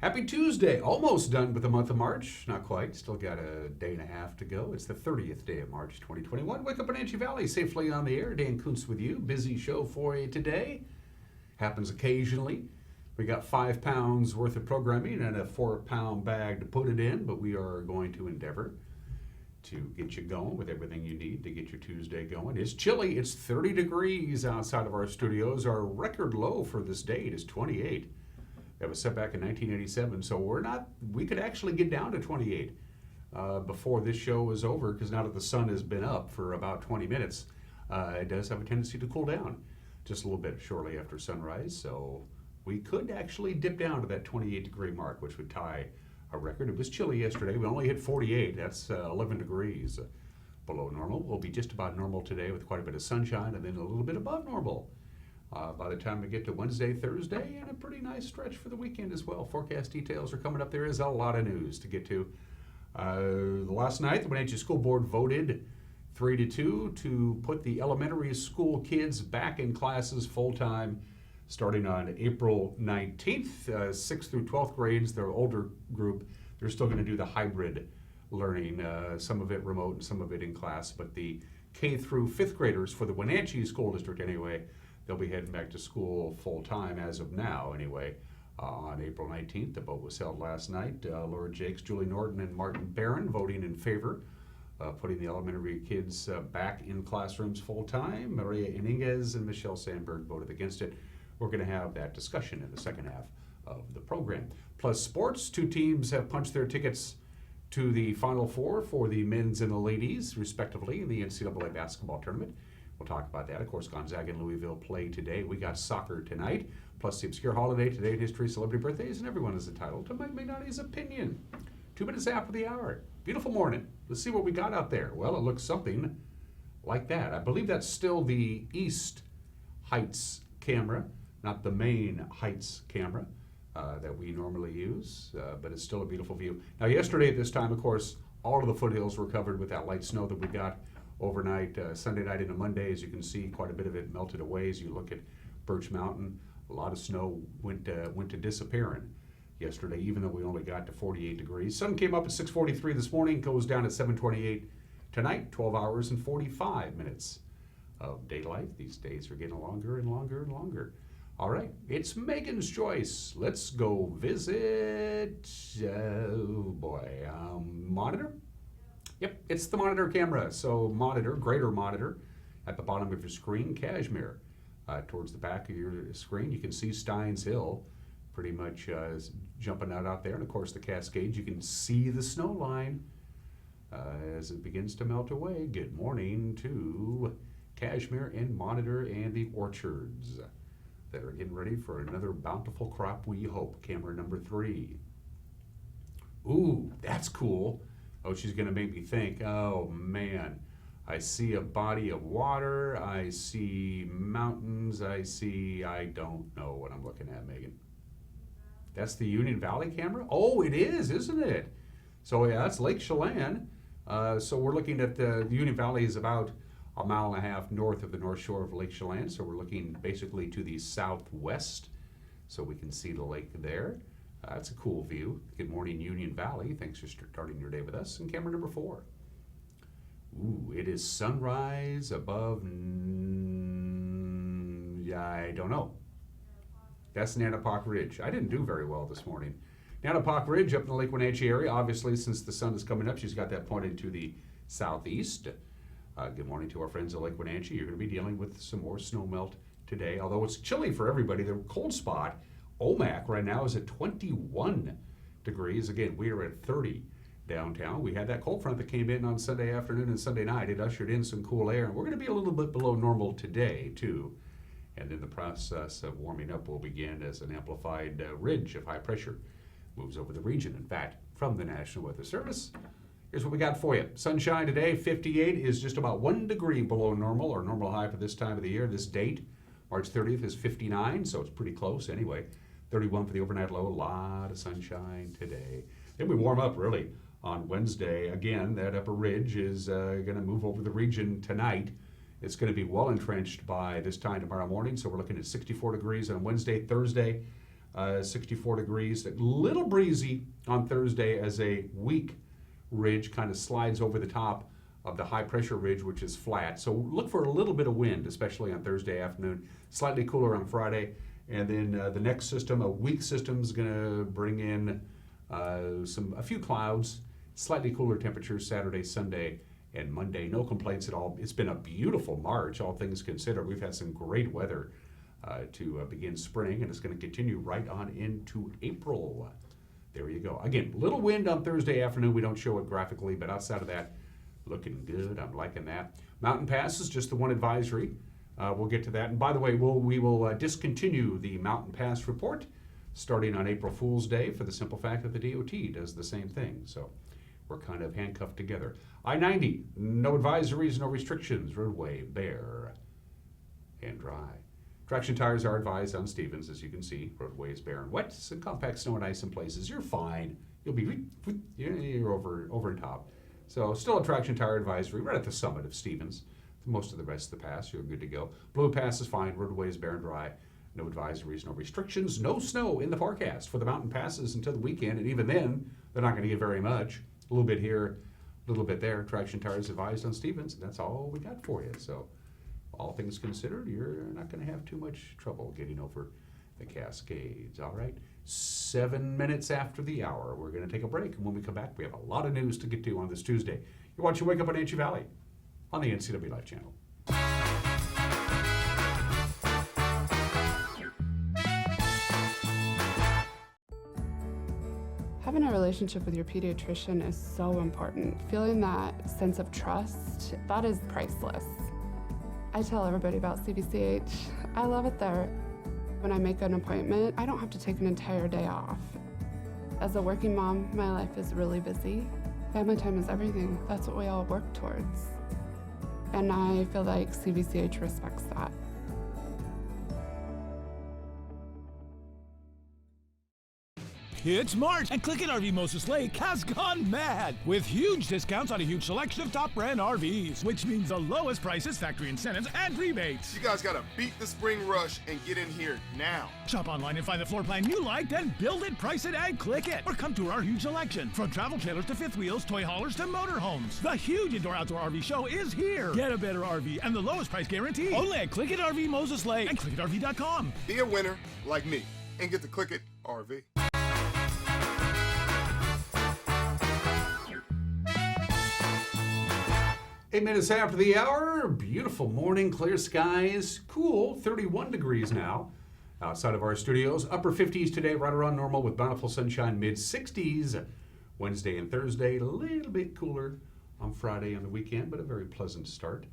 Happy Tuesday. Almost done with the month of March. Not quite. Still got a day and a half to go. It's the 30th day of March 2021. Wake up Wenatchee Valley safely on the air. Dan Kuntz with you. Busy show for you today. Happens occasionally. We got 5 pounds worth of programming and a 4-pound bag to put it in, but we are going to endeavor to get you going with everything you need to get your Tuesday going. It's chilly. It's 30 degrees outside of our studios. Our record low for this date is 28. That was set back in 1987, so we could actually get down to 28 before this show is over, because now that the sun has been up for about 20 minutes, it does have a tendency to cool down just a little bit shortly after sunrise, so we could actually dip down to that 28 degree mark, which would tie a record. It was chilly yesterday. We only hit 48. That's 11 degrees below normal. We'll be just about normal today with quite a bit of sunshine and then a little bit above normal. By the time we get to Wednesday, Thursday, and a pretty nice stretch for the weekend as well. Forecast details are coming up. There is a lot of news to get to. Last night, the Wenatchee School Board voted 3-2 to put the elementary school kids back in classes full-time starting on April 19th. 6th through 12th grades, their older group, they're still going to do the hybrid learning, some of it remote and some of it in class. But the K through 5th graders for the Wenatchee School District anyway, they'll be heading back to school full-time as of now, anyway, on April 19th. The vote was held last night. Laura Jakes, Julie Norton, and Martin Barron voting in favor of putting the elementary kids back in classrooms full-time. Maria Iniguez and Michelle Sandberg voted against it. We're going to have that discussion in the second half of the program. Plus sports, 2 teams have punched their tickets to the Final Four for the men's and the ladies, respectively, in the NCAA basketball tournament. We'll talk about that. Of course, Gonzaga and Louisville play today. We got soccer tonight, plus the obscure holiday today in history, celebrity birthdays, and everyone is entitled to Mike Magnotti's opinion. 2 minutes after the hour. Beautiful morning. Let's see what we got out there. Well, it looks something like that. I believe that's still the East Heights camera, not the main Heights camera that we normally use, but it's still a beautiful view. Now, yesterday at this time, of course, all of the foothills were covered with that light snow that we got overnight, Sunday night into Monday. As you can see, quite a bit of it melted away. As you look at Birch Mountain, a lot of snow went to disappearing yesterday, even though we only got to 48 degrees. Sun came up at 6:43 this morning, goes down at 7:28 tonight. 12 hours and 45 minutes of daylight. These days are getting longer and longer and longer. All right, it's Megan's Choice. Let's go visit, Monitor. Yep, it's the Monitor camera. So Monitor, greater Monitor, at the bottom of your screen, Cashmere. Towards the back of your screen, you can see Steins Hill pretty much jumping out there. And of course the Cascades, you can see the snow line as it begins to melt away. Good morning to Cashmere and Monitor and the orchards that are getting ready for another bountiful crop, we hope. Camera number 3. Ooh, that's cool. Oh, she's going to make me think. Oh, man. I see a body of water. I see mountains. I don't know what I'm looking at, Megan. That's the Union Valley camera? Oh, it is, isn't it? So, yeah, that's Lake Chelan. So we're looking at the Union Valley is about a mile and a half north of the north shore of Lake Chelan. So we're looking basically to the southwest so we can see the lake there. That's a cool view. Good morning, Union Valley. Thanks for starting your day with us. And camera number 4. Ooh, it is sunrise above, I don't know. That's Nanapoc Ridge. I didn't do very well this morning. Nanapoc Ridge up in the Lake Wenatchee area. Obviously, since the sun is coming up, she's got that pointed to the southeast. Good morning to our friends at Lake Wenatchee. You're going to be dealing with some more snow melt today, although it's chilly for everybody. The cold spot, Omak, right now is at 21 degrees. Again, we are at 30 downtown. We had that cold front that came in on Sunday afternoon and Sunday night. It ushered in some cool air, and we're going to be a little bit below normal today, too. And then the process of warming up will begin as an amplified ridge of high pressure moves over the region. In fact, from the National Weather Service, here's what we got for you. Sunshine today, 58 is just about 1 degree below normal, or normal high for this time of the year. This date, March 30th, is 59, so it's pretty close anyway. 31 for the overnight low, a lot of sunshine today. Then we warm up really on Wednesday. Again, that upper ridge is going to move over the region tonight. It's going to be well entrenched by this time tomorrow morning, so we're looking at 64 degrees on Wednesday. Thursday, 64 degrees. A little breezy on Thursday as a weak ridge kind of slides over the top of the high pressure ridge, which is flat. So look for a little bit of wind, especially on Thursday afternoon. Slightly cooler on Friday. And then the next system, a weak system, is going to bring in a few clouds, slightly cooler temperatures Saturday, Sunday, and Monday. No complaints at all. It's been a beautiful March, all things considered. We've had some great weather to begin spring, and it's going to continue right on into April. There you go. Again, little wind on Thursday afternoon. We don't show it graphically, but outside of that, looking good. I'm liking that. Mountain Pass is just the one advisory. We'll get to that. And by the way, we will discontinue the Mountain Pass report starting on April Fool's Day for the simple fact that the DOT does the same thing. So we're kind of handcuffed together. I-90, no advisories, no restrictions. Roadway bare and dry. Traction tires are advised on Stevens, as you can see. Roadway is bare and wet. Some compact snow and ice in places. You're fine. You're over and top. So still a traction tire advisory right at the summit of Stevens. Most of the rest of the pass, you're good to go. Blue Pass is fine. Roadway is bare and dry. No advisories, no restrictions, no snow in the forecast for the mountain passes until the weekend. And even then, they're not going to get very much. A little bit here, a little bit there. Traction tires advised on Stevens. And that's all we got for you. So all things considered, you're not going to have too much trouble getting over the Cascades. All right, 7 minutes after the hour, we're going to take a break. And when we come back, we have a lot of news to get to on this Tuesday. You're watching Wake Up on Wenatchee Valley on the NCW Life Channel. Having a relationship with your pediatrician is so important. Feeling that sense of trust, that is priceless. I tell everybody about CVCH. I love it there. When I make an appointment, I don't have to take an entire day off. As a working mom, my life is really busy. Family time is everything. That's what we all work towards. And I feel like CVCH respects that. It's March, and Click It RV Moses Lake has gone mad with huge discounts on a huge selection of top brand RVs, which means the lowest prices, factory incentives, and rebates. You guys gotta beat the spring rush and get in here now. Shop online and find the floor plan you like, then build it, price it, and click it. Or come to our huge selection, from travel trailers to fifth wheels, toy haulers to motorhomes. The huge indoor-outdoor RV show is here. Get a better RV and the lowest price guarantee. Only at Click It RV Moses Lake and ClickItRV.com. Be a winner like me and get the Click It RV. 8 minutes after the hour, beautiful morning, clear skies, cool, 31 degrees now outside of our studios. Upper 50s today, right around normal with bountiful sunshine, mid 60s. Wednesday and Thursday, a little bit cooler on Friday and the weekend, but a very pleasant start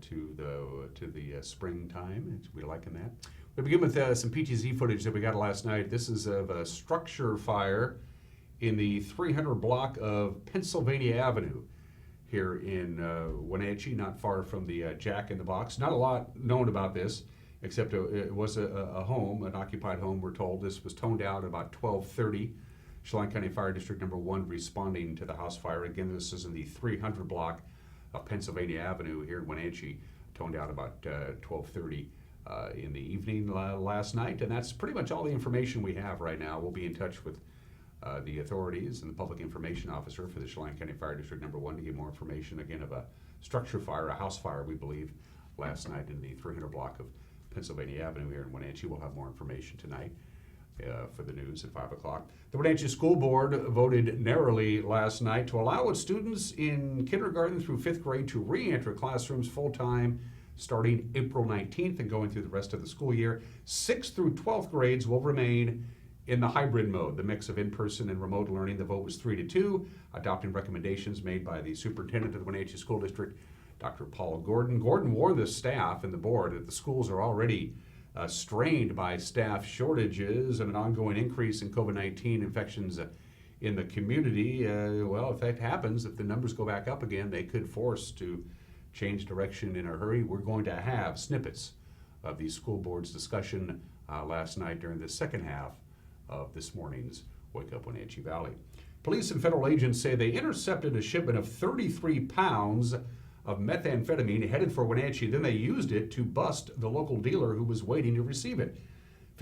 to the springtime. We're liking that. We begin with some PTZ footage that we got last night. This is of a structure fire in the 300 block of Pennsylvania Avenue here in Wenatchee, not far from the Jack in the Box. Not a lot known about this, except it was a home, an occupied home, we're told. This was toned out at about 12:30. Chelan County Fire District Number 1 responding to the house fire. Again, this is in the 300 block of Pennsylvania Avenue here in Wenatchee, toned out about 12:30 in the evening last night. And that's pretty much all the information we have right now. We'll be in touch with the authorities and the public information officer for the Chelan County Fire District Number 1 to get more information, again, of a structure fire, a house fire, we believe, last night in the 300 block of Pennsylvania Avenue here in Wenatchee. We'll have more information tonight for the news at 5 o'clock. The Wenatchee School Board voted narrowly last night to allow its students in kindergarten through 5th grade to re-enter classrooms full-time starting April 19th and going through the rest of the school year. 6th through 12th grades will remain in the hybrid mode, the mix of in-person and remote learning. The vote was 3-2, adopting recommendations made by the superintendent of the Wenatchee School District, Dr. Paul Gordon. Gordon warned the staff and the board that the schools are already strained by staff shortages and an ongoing increase in COVID-19 infections in the community. Well, if that happens, if the numbers go back up again, they could force to change direction in a hurry. We're going to have snippets of the school board's discussion last night during the second half of this morning's Wake Up Wenatchee Valley. Police and federal agents say they intercepted a shipment of 33 pounds of methamphetamine headed for Wenatchee. Then they used it to bust the local dealer who was waiting to receive it.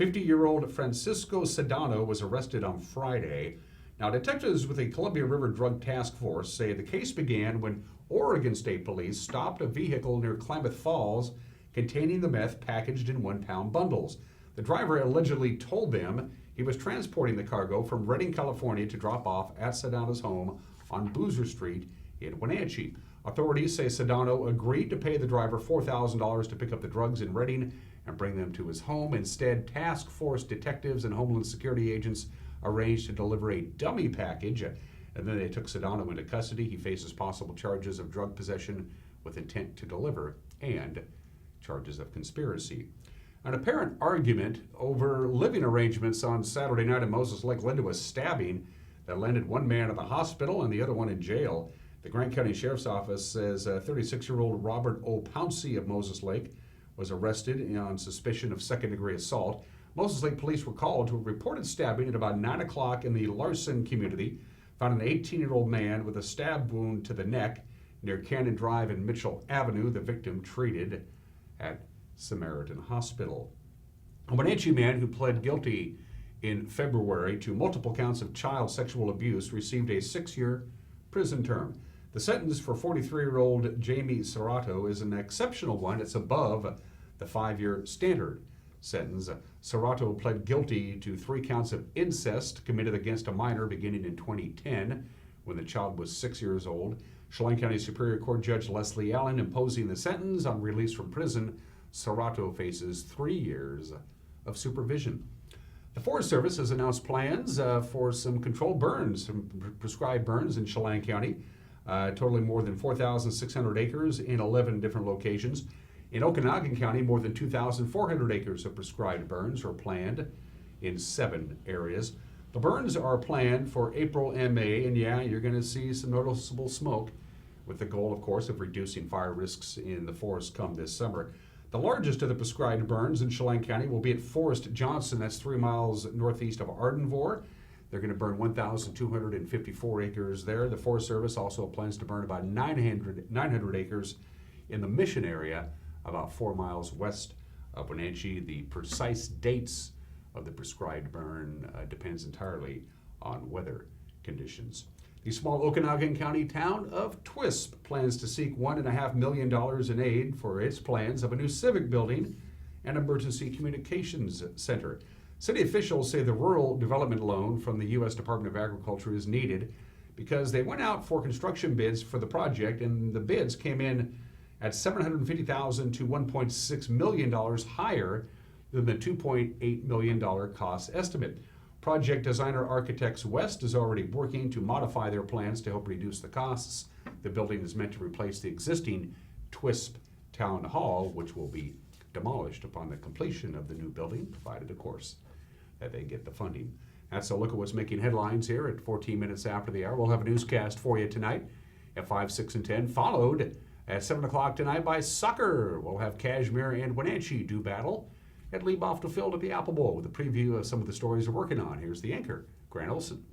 50-year-old Francisco Sedano was arrested on Friday. Now, detectives with the Columbia River Drug Task Force say the case began when Oregon State Police stopped a vehicle near Klamath Falls containing the meth packaged in 1-pound bundles. The driver allegedly told them he was transporting the cargo from Redding, California to drop off at Sedano's home on Boozer Street in Wenatchee. Authorities say Sedano agreed to pay the driver $4,000 to pick up the drugs in Redding and bring them to his home. Instead, task force detectives and Homeland Security agents arranged to deliver a dummy package, and then they took Sedano into custody. He faces possible charges of drug possession with intent to deliver and charges of conspiracy. An apparent argument over living arrangements on Saturday night in Moses Lake led to a stabbing that landed one man in the hospital and the other one in jail. The Grant County Sheriff's Office says 36-year-old Robert O. Pouncey of Moses Lake was arrested on suspicion of second-degree assault. Moses Lake police were called to a reported stabbing at about 9 o'clock in the Larson community. Found an 18-year-old man with a stab wound to the neck near Cannon Drive and Mitchell Avenue. The victim treated at Samaritan Hospital. A Wenatchee man who pled guilty in February to multiple counts of child sexual abuse received a 6-year prison term. The sentence for 43-year-old Jamie Serrato is an exceptional one. It's above the 5-year standard sentence. Serrato pled guilty to 3 counts of incest committed against a minor beginning in 2010 when the child was 6 years old. Chelan County Superior Court Judge Leslie Allen imposing the sentence. On release from prison, Serrato faces 3 years of supervision. The Forest Service has announced plans for some controlled burns, some prescribed burns in Chelan County, totaling more than 4,600 acres in 11 different locations. In Okanagan County, more than 2,400 acres of prescribed burns are planned in 7 areas. The burns are planned for April and May, and yeah, you're going to see some noticeable smoke, with the goal, of course, of reducing fire risks in the forest come this summer. The largest of the prescribed burns in Chelan County will be at Forest Johnson. That's 3 miles northeast of Ardenvore. They're going to burn 1,254 acres there. The Forest Service also plans to burn about 900 acres in the Mission area, about 4 miles west of Wenatchee. The precise dates of the prescribed burn depends entirely on weather conditions. The small Okanagan County town of Twisp plans to seek $1.5 million in aid for its plans of a new civic building and emergency communications center. City officials say the rural development loan from the U.S. Department of Agriculture is needed because they went out for construction bids for the project, and the bids came in at $750,000 to $1.6 million higher than the $2.8 million cost estimate. Project designer Architects West is already working to modify their plans to help reduce the costs. The building is meant to replace the existing Twisp Town Hall, which will be demolished upon the completion of the new building, provided, of course, that they get the funding. That's a look at what's making headlines here at 14 minutes after the hour. We'll have a newscast for you tonight at 5, 6, and 10, followed at 7 o'clock tonight by soccer. We'll have Kashmir and Wenatchee do battle at Leiboftel Field at the Apple Bowl with a preview of some of the stories we're working on. Here's the anchor, Grant Olson.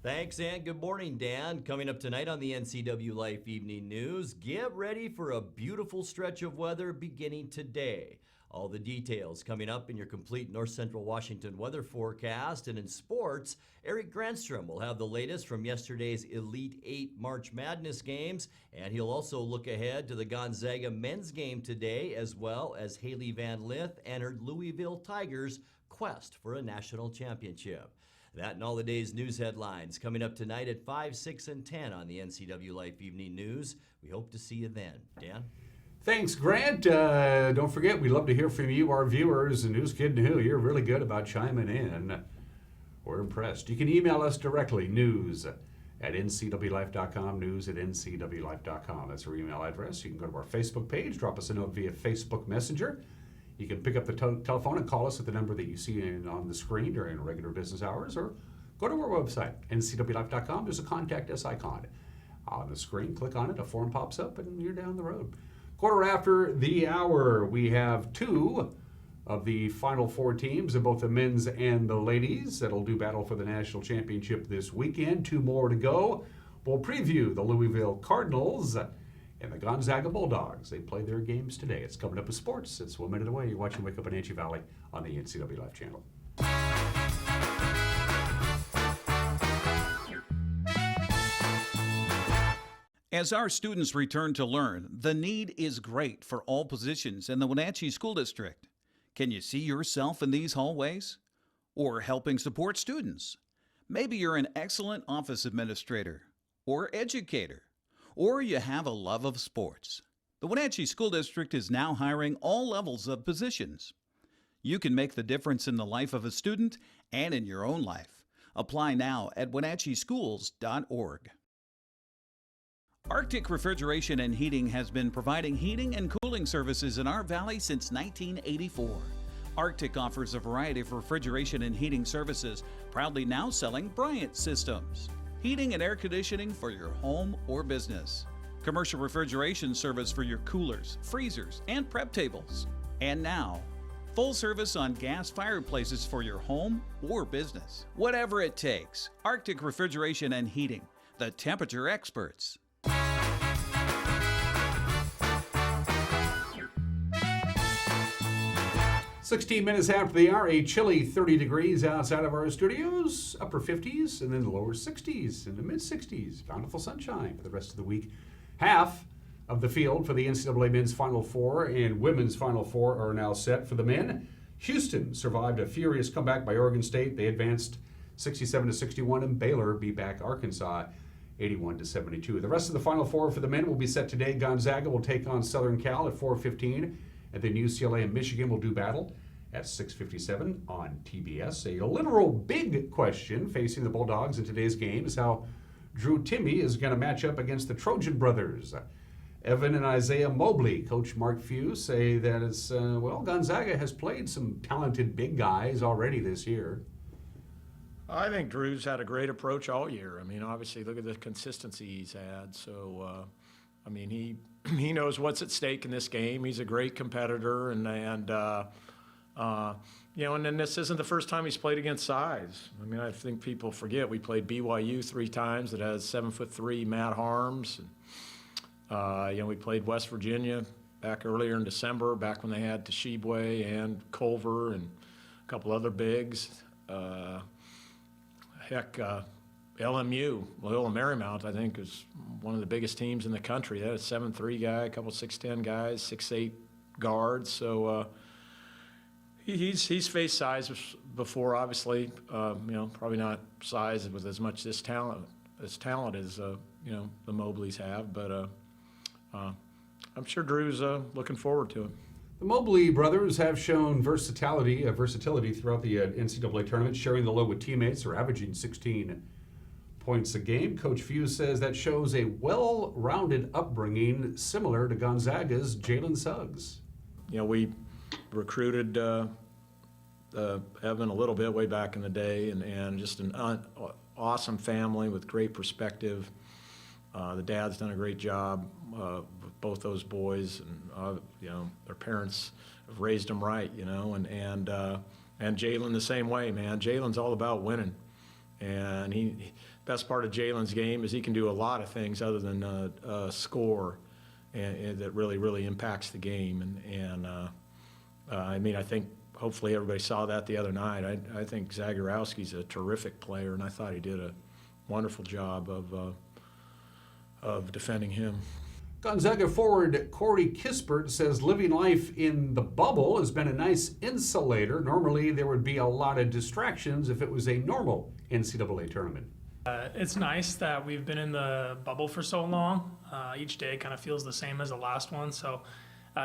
Thanks, and good morning, Dan. Coming up tonight on the NCW Life Evening News, get ready for a beautiful stretch of weather beginning today. All the details coming up in your complete North Central Washington weather forecast. And in sports, Eric Granstrom will have the latest from yesterday's Elite 8 March Madness games, and he'll also look ahead to the Gonzaga men's game today, as well as Haley Van Lith and her Louisville Tigers' quest for a national championship. That and all the day's news headlines coming up tonight at 5, 6, and 10 on the NCW Life Evening News. We hope to see you then. Dan? Thanks, Grant. Don't forget, we love to hear from you, our viewers, and Who's Kidding Who. You're really good about chiming in. We're impressed. You can email us directly, news@ncwlife.com, news@ncwlife.com. That's our email address. You can go to our Facebook page, drop us a note via Facebook Messenger. You can pick up the telephone and call us at the number that you see on the screen during regular business hours, or go to our website, ncwlife.com. There's a Contact Us icon on the screen. Click on it, a form pops up, and you're down the road. Quarter after the hour, we have 2 of the final 4 teams in both the men's and the ladies that'll do battle for the national championship this weekend. 2 more to go. We'll preview the Louisville Cardinals and the Gonzaga Bulldogs. They play their games today. It's coming up with sports. It's 1 minute away. You're watching Wake Up Wenatchee Valley on the NCW Live channel. As our students return to learn, the need is great for all positions in the Wenatchee School District. Can you see yourself in these hallways? Or helping support students? Maybe you're an excellent office administrator or educator, or you have a love of sports. The Wenatchee School District is now hiring all levels of positions. You can make the difference in the life of a student and in your own life. Apply now at wenatcheeschools.org. Arctic Refrigeration and Heating has been providing heating and cooling services in our valley since 1984. Arctic offers a variety of refrigeration and heating services, proudly now selling Bryant Systems. Heating and air conditioning for your home or business. Commercial refrigeration service for your coolers, freezers, and prep tables. And now, full service on gas fireplaces for your home or business. Whatever it takes, Arctic Refrigeration and Heating, the temperature experts. 16 minutes after the hour, a chilly 30 degrees outside of our studios, upper 50s, and then the lower 60s and the mid 60s. Bountiful sunshine for the rest of the week. Half of the field for the NCAA men's Final Four and women's Final Four are now set for the men. Houston survived a furious comeback by Oregon State. They advanced 67-61, and Baylor beat back Arkansas 81-72. The rest of the Final Four for the men will be set today. Gonzaga will take on Southern Cal at 4:15, and then UCLA and Michigan will do battle at 6:57 on TBS. A literal big question facing the Bulldogs in today's game is how Drew Timme is going to match up against the Trojan brothers. Evan and Isaiah Mobley, Coach Mark Few, say that it's, Gonzaga has played some talented big guys already this year. I think Drew's had a great approach all year. I mean, obviously, look at the consistency he's had. So, he knows what's at stake in this game. He's a great competitor, and then this isn't the first time he's played against size. I mean, I think people forget we played BYU 3 times that has 7'3" Matt Harms. We played West Virginia back earlier in December, back when they had Toshibwe and Culver and a couple other bigs. LMU, Loyola Marymount, I think, is one of the biggest teams in the country. They had a 7'3" guy, a couple 6'10" guys, 6'8" guards. So he's faced size before, obviously. Probably not size with as much talent as the Mobleys have. But I'm sure Drew's looking forward to it. The Mobley brothers have shown versatility throughout the NCAA tournament, sharing the load with teammates. They're averaging 16 points a game. Coach Few says that shows a well-rounded upbringing similar to Gonzaga's Jalen Suggs. We recruited Evan a little bit way back in the day, and just an awesome family with great perspective. The dad's done a great job with both those boys, and their parents have raised them right, and Jalen the same way, man. Jalen's all about winning, and best part of Jalen's game is he can do a lot of things other than score, and that really impacts the game. I think hopefully everybody saw that the other night. I think Zagorowski's a terrific player, and I thought he did a wonderful job of defending him. Gonzaga forward Corey Kispert says living life in the bubble has been a nice insulator. Normally there would be a lot of distractions if it was a normal NCAA tournament. It's nice that we've been in the bubble for so long. Each day kind of feels the same as the last one. So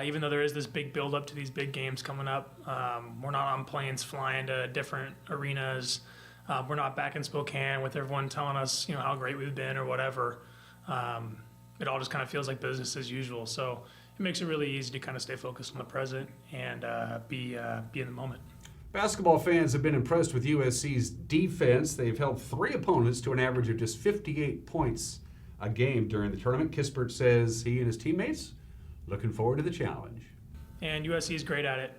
even though there is this big build-up to these big games coming up, we're not on planes flying to different arenas. We're not back in Spokane with everyone telling us, how great we've been or whatever. It all just kind of feels like business as usual. So it makes it really easy to kind of stay focused on the present and be in the moment. Basketball fans have been impressed with USC's defense. They've held 3 opponents to an average of just 58 points a game during the tournament. Kispert says he and his teammates looking forward to the challenge. And USC is great at it.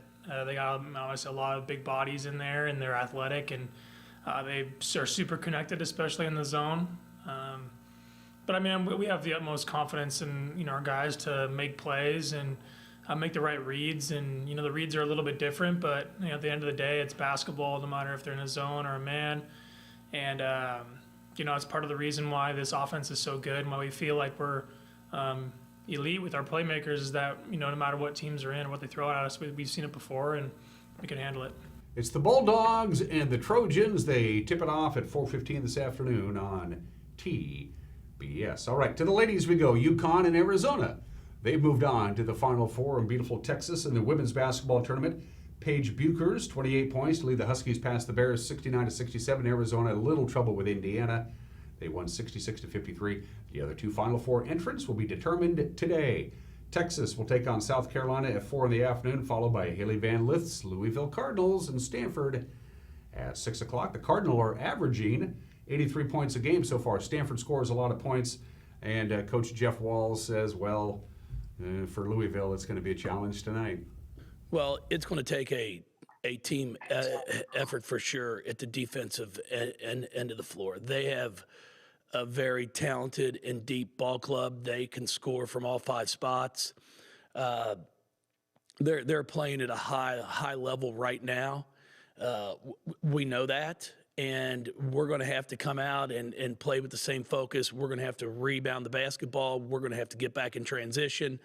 They got obviously a lot of big bodies in there, and they're athletic, and they are super connected, especially in the zone. But I mean, we have the utmost confidence in our guys to make plays and make the right reads. And the reads are a little bit different, but at the end of the day, it's basketball, no matter if they're in a zone or a man. And it's part of the reason why this offense is so good and why we feel like we're elite with our playmakers is that no matter what teams are in or what they throw at us, we've seen it before and we can handle it. It's the Bulldogs and the Trojans. They tip it off at 4:15 this afternoon on TBS. All right, to the ladies we go. UConn and Arizona. They've moved on to the Final Four in beautiful Texas in the women's basketball tournament. Paige Buchers, 28 points to lead the Huskies past the Bears 69-67. Arizona, a little trouble with Indiana. They won 66-53. The other two Final Four entrants will be determined today. Texas will take on South Carolina at 4 in the afternoon, followed by Haley Van Lith's Louisville Cardinals and Stanford at 6 o'clock. The Cardinals are averaging 83 points a game so far. Stanford scores a lot of points, and Coach Jeff Walz says, for Louisville, it's going to be a challenge tonight. Well, it's going to take a team effort for sure at the defensive end of the floor. They have a very talented and deep ball club. They can score from all 5 spots. They're playing at a high level right now. We know that, and we're going to have to come out and play with the same focus. We're going to have to rebound the basketball. We're going to have to get back in transition.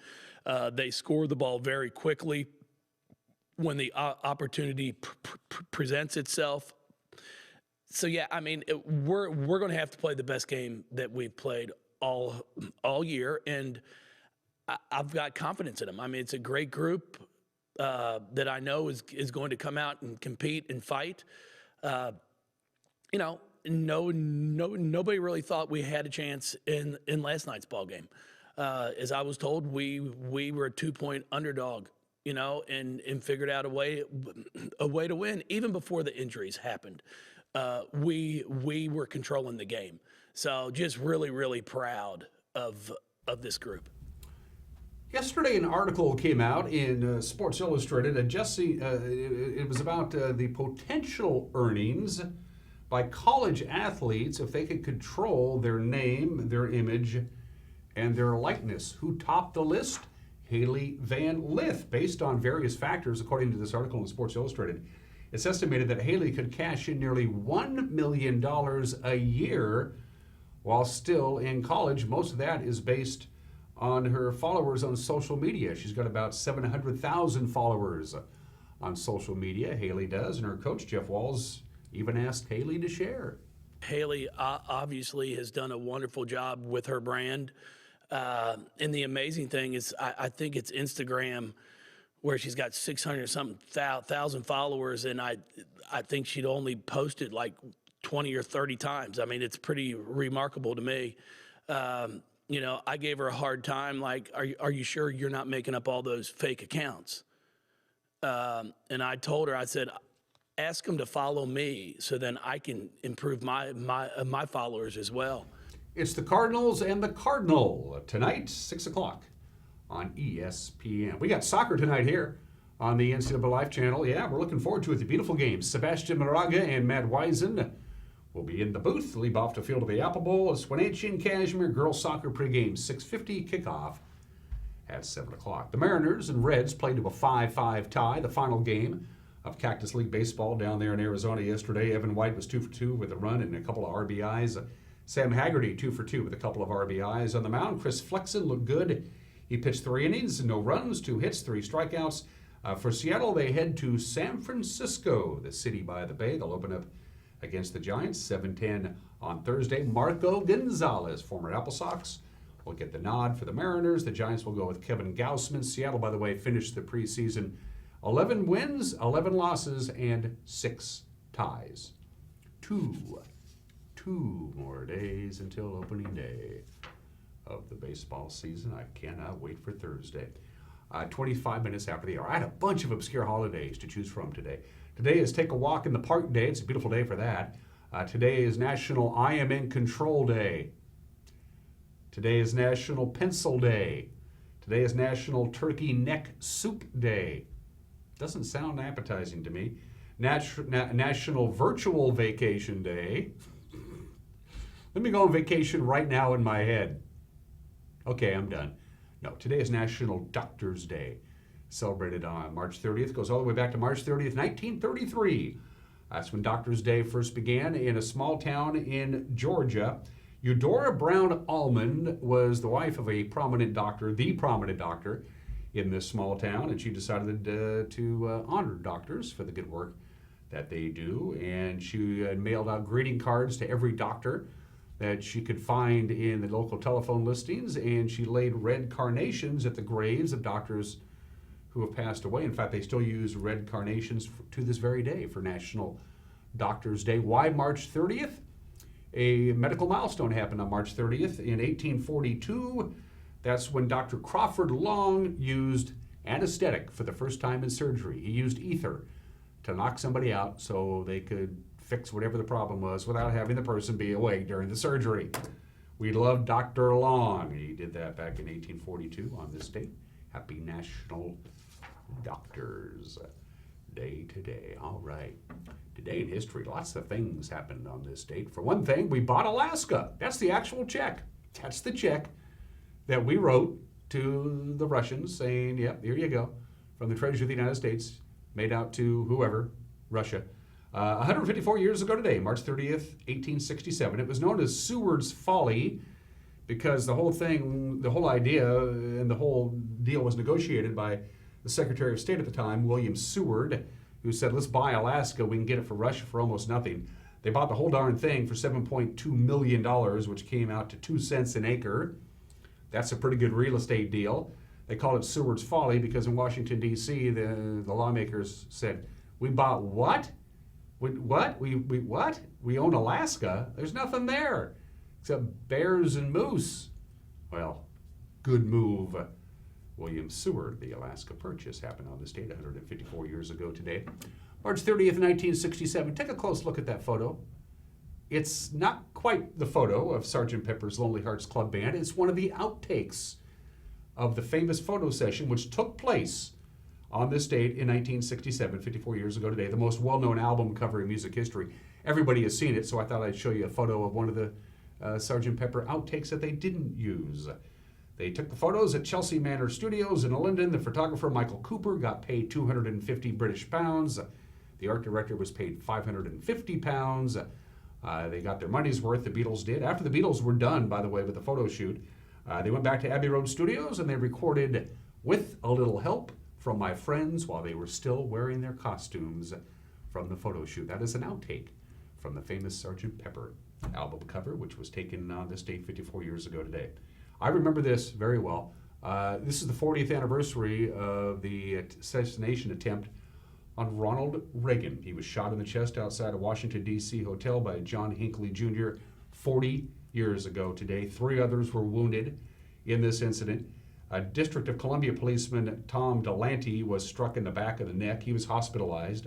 They score the ball very quickly when the opportunity presents itself. So yeah, I mean, we're going to have to play the best game that we've played all year, and I've got confidence in them. I mean, it's a great group that I know is going to come out and compete and fight. Nobody really thought we had a chance in last night's ball game. As I was told, we were a 2-point underdog, and figured out a way to win even before the injuries happened. We were controlling the game. So just really, really proud of this group. Yesterday, an article came out in Sports Illustrated. It was about the potential earnings by college athletes if they could control their name, their image, and their likeness. Who topped the list? Haley Van Lith. Based on various factors, according to this article in Sports Illustrated, it's estimated that Haley could cash in nearly $1 million a year while still in college. Most of that is based on her followers on social media. She's got about 700,000 followers on social media. Haley does, and her coach, Jeff Walz, even asked Haley to share. Haley obviously has done a wonderful job with her brand. And the amazing thing is, I think it's Instagram where she's got 600-something thousand followers, and I think she'd only posted like 20 or 30 times. I mean, it's pretty remarkable to me. I gave her a hard time, like, are you sure you're not making up all those fake accounts? And I told her, I said, ask them to follow me so then I can improve my followers as well. It's the Cardinals and the Cardinal tonight, 6 o'clock on ESPN. We got soccer tonight here on the NCAA Life channel. Yeah, we're looking forward to it. The beautiful game. Sebastian Moraga and Matt Wiesen will be in the booth. Leap off the field of the Apple Bowl. It's Wenatchee and Cashmere girls soccer pregame. 6:50 kickoff at 7 o'clock. The Mariners and Reds played to a 5-5 tie. The final game of Cactus League Baseball down there in Arizona yesterday. Evan White was 2 for 2 with a run and a couple of RBIs. Sam Haggerty 2 for 2 with a couple of RBIs. On the mound, Chris Flexen looked good. He pitched 3 innings, no runs, 2 hits, 3 strikeouts. For Seattle, they head to San Francisco, the city by the bay. They'll open up against the Giants, 7:10 on Thursday. Marco Gonzalez, former Apple Sox, will get the nod for the Mariners. The Giants will go with Kevin Gausman. Seattle, by the way, finished the preseason 11 wins, 11 losses, and 6 ties. Two more days until opening day of the baseball season. I cannot wait for Thursday. 25 minutes after the hour. I had a bunch of obscure holidays to choose from today. Today is Take a Walk in the Park Day. It's a beautiful day for that. Today is National I Am in Control Day. Today is National Pencil Day. Today is National Turkey Neck Soup Day. Doesn't sound appetizing to me. National Virtual Vacation Day. Let me go on vacation right now in my head. Okay, I'm done. No, today is National Doctors Day. Celebrated on March 30th. Goes all the way back to March 30th, 1933. That's when Doctors Day first began in a small town in Georgia. Eudora Brown Almond was the wife of a prominent doctor, the prominent doctor in this small town, and she decided to honor doctors for the good work that they do. And she mailed out greeting cards to every doctor that she could find in the local telephone listings, and she laid red carnations at the graves of doctors who have passed away. In fact, they still use red carnations to this very day for National Doctors Day. Why March 30th? A medical milestone happened on March 30th in 1842. That's when Dr. Crawford Long used anesthetic for the first time in surgery. He used ether to knock somebody out so they could fix whatever the problem was without having the person be awake during the surgery. We love Dr. Long. He did that back in 1842 on this date. Happy National Doctors Day today. All right. Today in history, lots of things happened on this date. For one thing, we bought Alaska. That's the actual check. That's the check that we wrote to the Russians saying, yep, here you go, from the Treasury of the United States, made out to whoever, Russia. 154 years ago today, March 30th, 1867. It was known as Seward's Folly because the whole thing, the whole idea and the whole deal was negotiated by the Secretary of State at the time, William Seward, who said, let's buy Alaska. We can get it for Russia for almost nothing. They bought the whole darn thing for $7.2 million, which came out to 2 cents an acre. That's a pretty good real estate deal. They called it Seward's Folly because in Washington, D.C., the lawmakers said, we bought what? What? We what? We own Alaska? There's nothing there except bears and moose. Well, good move. William Seward, the Alaska Purchase, happened on this date 154 years ago today. March 30th, 1967. Take a close look at that photo. It's not quite the photo of Sgt. Pepper's Lonely Hearts Club Band. It's one of the outtakes of the famous photo session which took place on this date in 1967, 54 years ago today, the most well-known album cover in music history. Everybody has seen it, so I thought I'd show you a photo of one of the Sgt. Pepper outtakes that they didn't use. They took the photos at Chelsea Manor Studios in London. The photographer, Michael Cooper, got paid 250 British pounds. The art director was paid 550 pounds. They got their money's worth, the Beatles did. After the Beatles were done, by the way, with the photo shoot, they went back to Abbey Road Studios and they recorded With a Little Help from My Friends while they were still wearing their costumes from the photo shoot. That is an outtake from the famous Sgt. Pepper album cover, which was taken on this date 54 years ago today. I remember this very well. This is the 40th anniversary of the assassination attempt on Ronald Reagan. He was shot in the chest outside a Washington, D.C. hotel by John Hinckley Jr. 40 years ago today. 3 others were wounded in this incident. District of Columbia policeman Tom Delante was struck in the back of the neck. He was hospitalized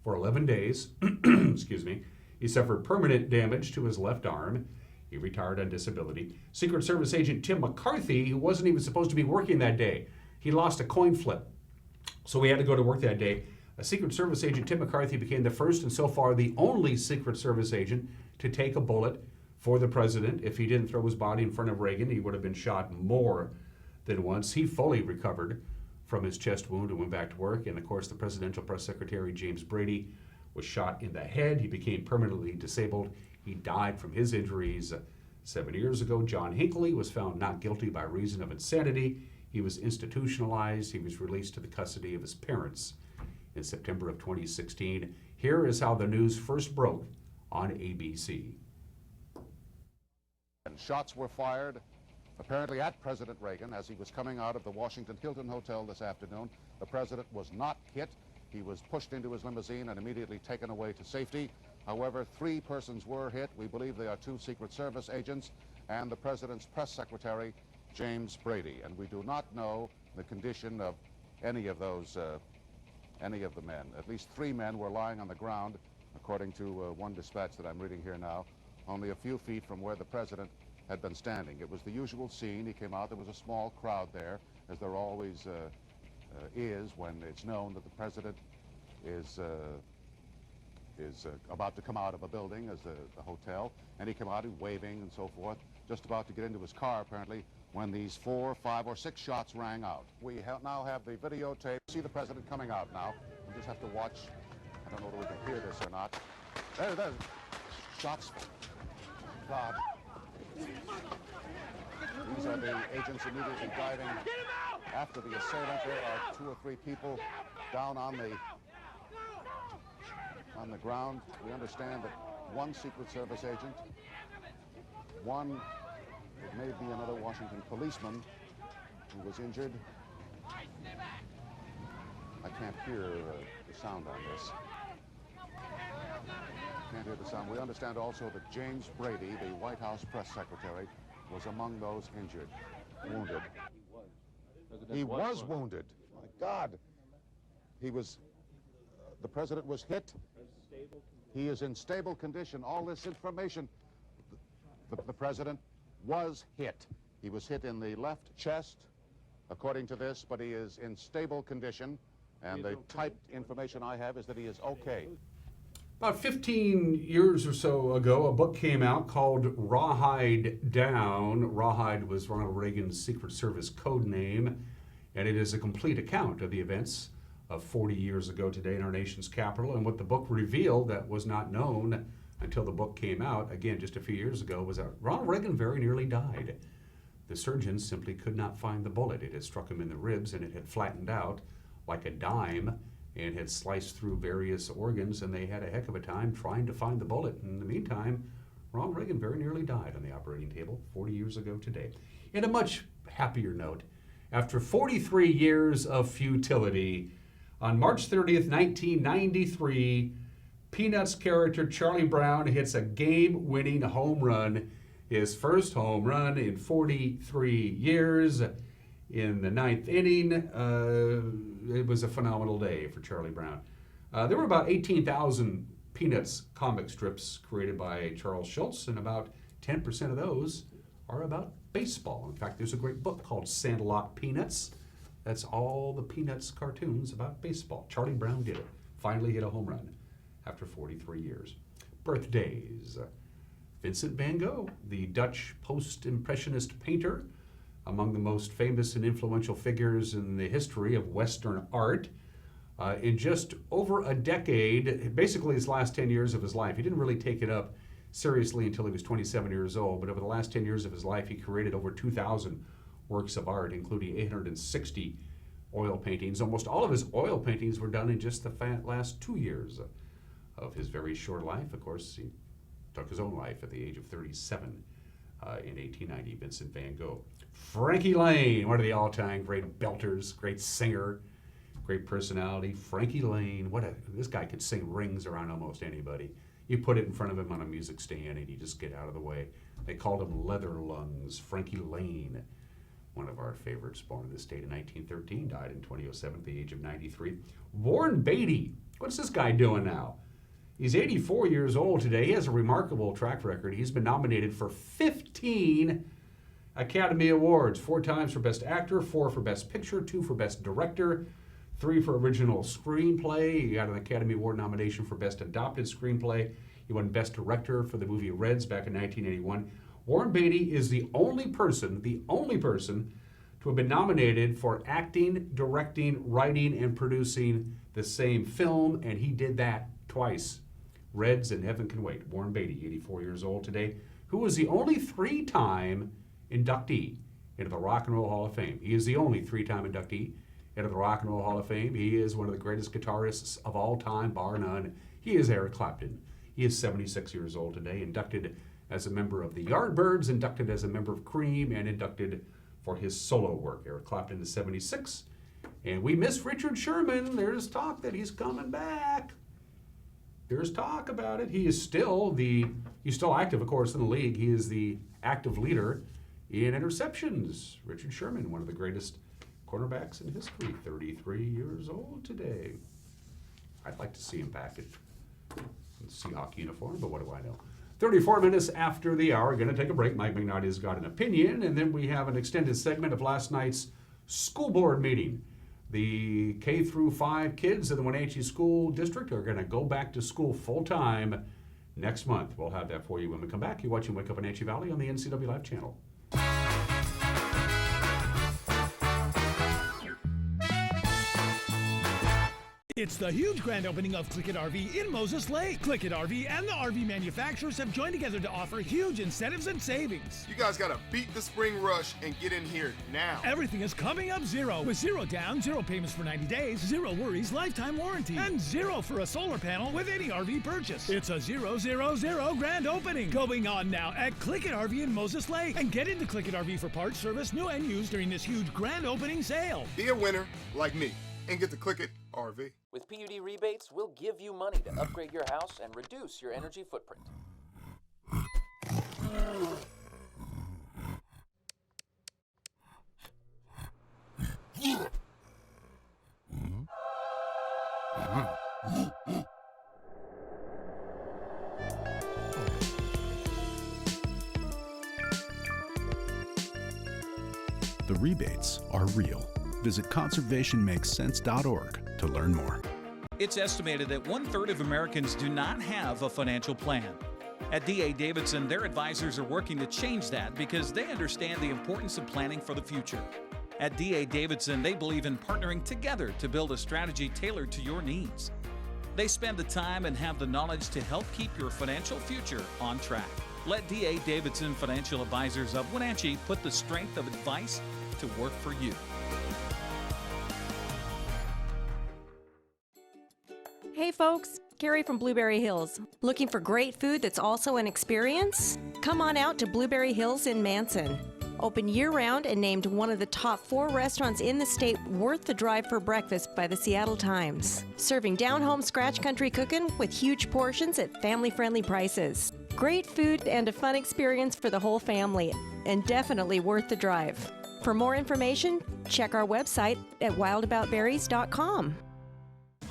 for 11 days. Excuse me. He suffered permanent damage to his left arm. He retired on disability. Secret Service agent Tim McCarthy, who wasn't even supposed to be working that day, he lost a coin flip, so he had to go to work that day. Secret Service agent Tim McCarthy became the first and so far the only Secret Service agent to take a bullet for the president. If he didn't throw his body in front of Reagan, he would have been shot more than once. He fully recovered from his chest wound and went back to work. And of course, the presidential press secretary, James Brady, was shot in the head. He became permanently disabled. He died from his injuries 7 years ago. John Hinckley was found not guilty by reason of insanity. He was institutionalized. He was released to the custody of his parents in September of 2016. Here is how the news first broke on ABC. And shots were fired, apparently at President Reagan as he was coming out of the Washington Hilton Hotel this afternoon. The president was not hit. He was pushed into his limousine and immediately taken away to safety. However, 3 persons were hit. We believe they are 2 Secret Service agents and the president's press secretary, James Brady. And we do not know the condition of any of those, any of the men. At least 3 men were lying on the ground, according to one dispatch that I'm reading here now, only a few feet from where the president had been standing. It was the usual scene. He came out. There was a small crowd there, as there always is when it's known that the president is is about to come out of a building as the hotel, and he came out waving and so forth, just about to get into his car apparently, when these 4, 5, or 6 shots rang out. We now have the videotape. See the president coming out now. We just have to watch. I don't know whether we can hear this or not. There. Shots. God. These are the agents immediately driving after the assailant. There are 2 or 3 people down on the ground. We understand that one Secret Service agent, one, it may be another Washington policeman who was injured. I can't hear the sound on this. Can't hear the sound. We understand also that James Brady, the White House press secretary, was among those injured, wounded. He was wounded. My God. He was, the president was hit. He is in stable condition. All this information, the president was hit. He was hit in the left chest, according to this, but he is in stable condition. And the typed information I have is that he is okay. About 15 years or so ago, a book came out called Rawhide Down. Rawhide was Ronald Reagan's Secret Service code name, and it is a complete account of the events of 40 years ago today in our nation's capital. And what the book revealed that was not known until the book came out, again, just a few years ago, was that Ronald Reagan very nearly died. The surgeons simply could not find the bullet. It had struck him in the ribs, and it had flattened out like a dime and had sliced through various organs, and they had a heck of a time trying to find the bullet. In the meantime, Ronald Reagan very nearly died on the operating table 40 years ago today. In a much happier note, after 43 years of futility, on March 30th, 1993, Peanuts character Charlie Brown hits a game-winning home run, his first home run in 43 years. In the 9th inning, it was a phenomenal day for Charlie Brown. There were about 18,000 Peanuts comic strips created by Charles Schulz, and about 10% of those are about baseball. In fact, there's a great book called Sandlot Peanuts. That's all the Peanuts cartoons about baseball. Charlie Brown did it. Finally hit a home run after 43 years. Birthdays. Vincent Van Gogh, the Dutch post-impressionist painter, among the most famous and influential figures in the history of Western art. In just over a decade, basically his last 10 years of his life, he didn't really take it up seriously until he was 27 years old, but over the last 10 years of his life, he created over 2,000 works of art, including 860 oil paintings. Almost all of his oil paintings were done in just the last 2 years of his very short life. Of course, he took his own life at the age of 37 in 1890, Vincent Van Gogh. Frankie Lane, one of the all-time great belters, great singer, great personality. Frankie Lane, this guy could sing rings around almost anybody. You put it in front of him on a music stand and he'd just get out of the way. They called him Leather Lungs. Frankie Lane, one of our favorites, born in the state in 1913, died in 2007 at the age of 93. Warren Beatty, what's this guy doing now? He's 84 years old today. He has a remarkable track record. He's been nominated for 15 Academy Awards, 4 times for Best Actor, 4 for Best Picture, 2 for Best Director, 3 for Original Screenplay. He got an Academy Award nomination for Best Adapted Screenplay. He won Best Director for the movie Reds back in 1981. Warren Beatty is the only person to have been nominated for acting, directing, writing, and producing the same film, and he did that twice. Reds and Heaven Can Wait. Warren Beatty, 84 years old today, who was the only 3-time inductee into the Rock and Roll Hall of Fame. He is the only 3-time inductee into the Rock and Roll Hall of Fame. He is one of the greatest guitarists of all time, bar none. He is Eric Clapton. He is 76 years old today, inducted as a member of the Yardbirds, inducted as a member of Cream, and inducted for his solo work. Eric Clapton is 76. And we miss Richard Sherman. There's talk that he's coming back. There's talk about it. He's still active, of course, in the league. He is the active leader in interceptions. Richard Sherman, one of the greatest cornerbacks in history, 33 years old today. I'd like to see him back in the Seahawk uniform, but what do I know? 34 minutes after the hour, going to take a break. Mike McNaughty has got an opinion, and then we have an extended segment of last night's school board meeting. The K through 5 kids in the Wenatchee School District are going to go back to school full-time next month. We'll have that for you when we come back. You're watching Wake Up Wenatchee Valley on the NCW Live channel. It's the huge grand opening of Click It RV in Moses Lake. Click It RV and the RV manufacturers have joined together to offer huge incentives and savings. You guys gotta beat the spring rush and get in here now. Everything is coming up zero, with zero down, zero payments for 90 days, zero worries, lifetime warranty, and zero for a solar panel with any RV purchase. It's a 000 grand opening going on now at Click It RV in Moses Lake. And get into Click It RV for parts, service, new and used during this huge grand opening sale. Be a winner like me and get the Click It RV. With PUD rebates, we'll give you money to upgrade your house and reduce your energy footprint. The rebates are real. Visit conservationmakessense.org to learn more. It's estimated that 1/3 of Americans do not have a financial plan. At D.A. Davidson, their advisors are working to change that because they understand the importance of planning for the future. At D.A. Davidson, they believe in partnering together to build a strategy tailored to your needs. They spend the time and have the knowledge to help keep your financial future on track. Let D.A. Davidson Financial Advisors of Wenatchee put the strength of advice to work for you. Hey folks, Carrie from Blueberry Hills. Looking for great food that's also an experience? Come on out to Blueberry Hills in Manson. Open year-round and named one of the top 4 restaurants in the state worth the drive for breakfast by the Seattle Times. Serving down-home scratch country cooking with huge portions at family-friendly prices. Great food and a fun experience for the whole family, and definitely worth the drive. For more information, check our website at wildaboutberries.com.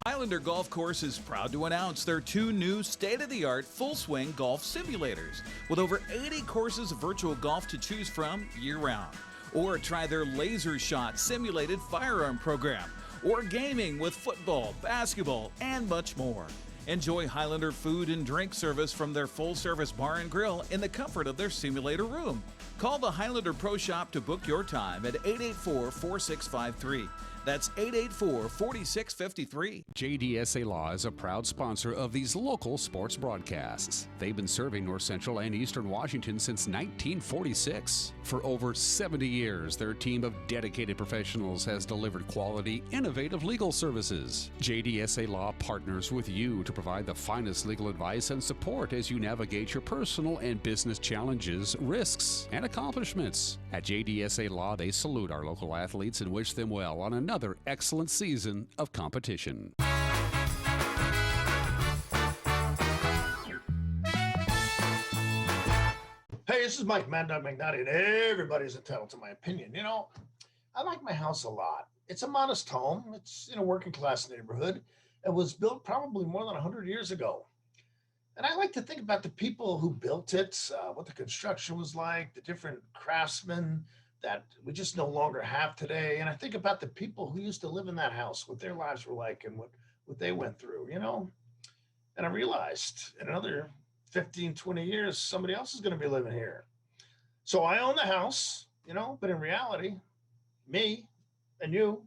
Highlander Golf Course is proud to announce their 2 new state-of-the-art full-swing golf simulators with over 80 courses of virtual golf to choose from year-round. Or try their Laser Shot simulated firearm program, or gaming with football, basketball, and much more. Enjoy Highlander food and drink service from their full-service bar and grill in the comfort of their simulator room. Call the Highlander Pro Shop to book your time at 884-4653. That's 884-4653. JDSA Law is a proud sponsor of these local sports broadcasts. They've been serving North Central and Eastern Washington since 1946. For over 70 years, their team of dedicated professionals has delivered quality, innovative legal services. JDSA Law partners with you to provide the finest legal advice and support as you navigate your personal and business challenges, risks, and accomplishments. At JDSA Law, they salute our local athletes and wish them well on another excellent season of competition. Hey, this is Mike Mad Dog McNaughty, and everybody's entitled to my opinion. You know, I like my house a lot. It's a modest home. It's in a working class neighborhood. It was built probably more than 100 years ago. And I like to think about the people who built it, what the construction was like, the different craftsmen that we just no longer have today. And I think about the people who used to live in that house, what their lives were like and what they went through, you know? And I realized in another 15, 20 years, somebody else is going to be living here. So I own the house, you know, but in reality, me and you,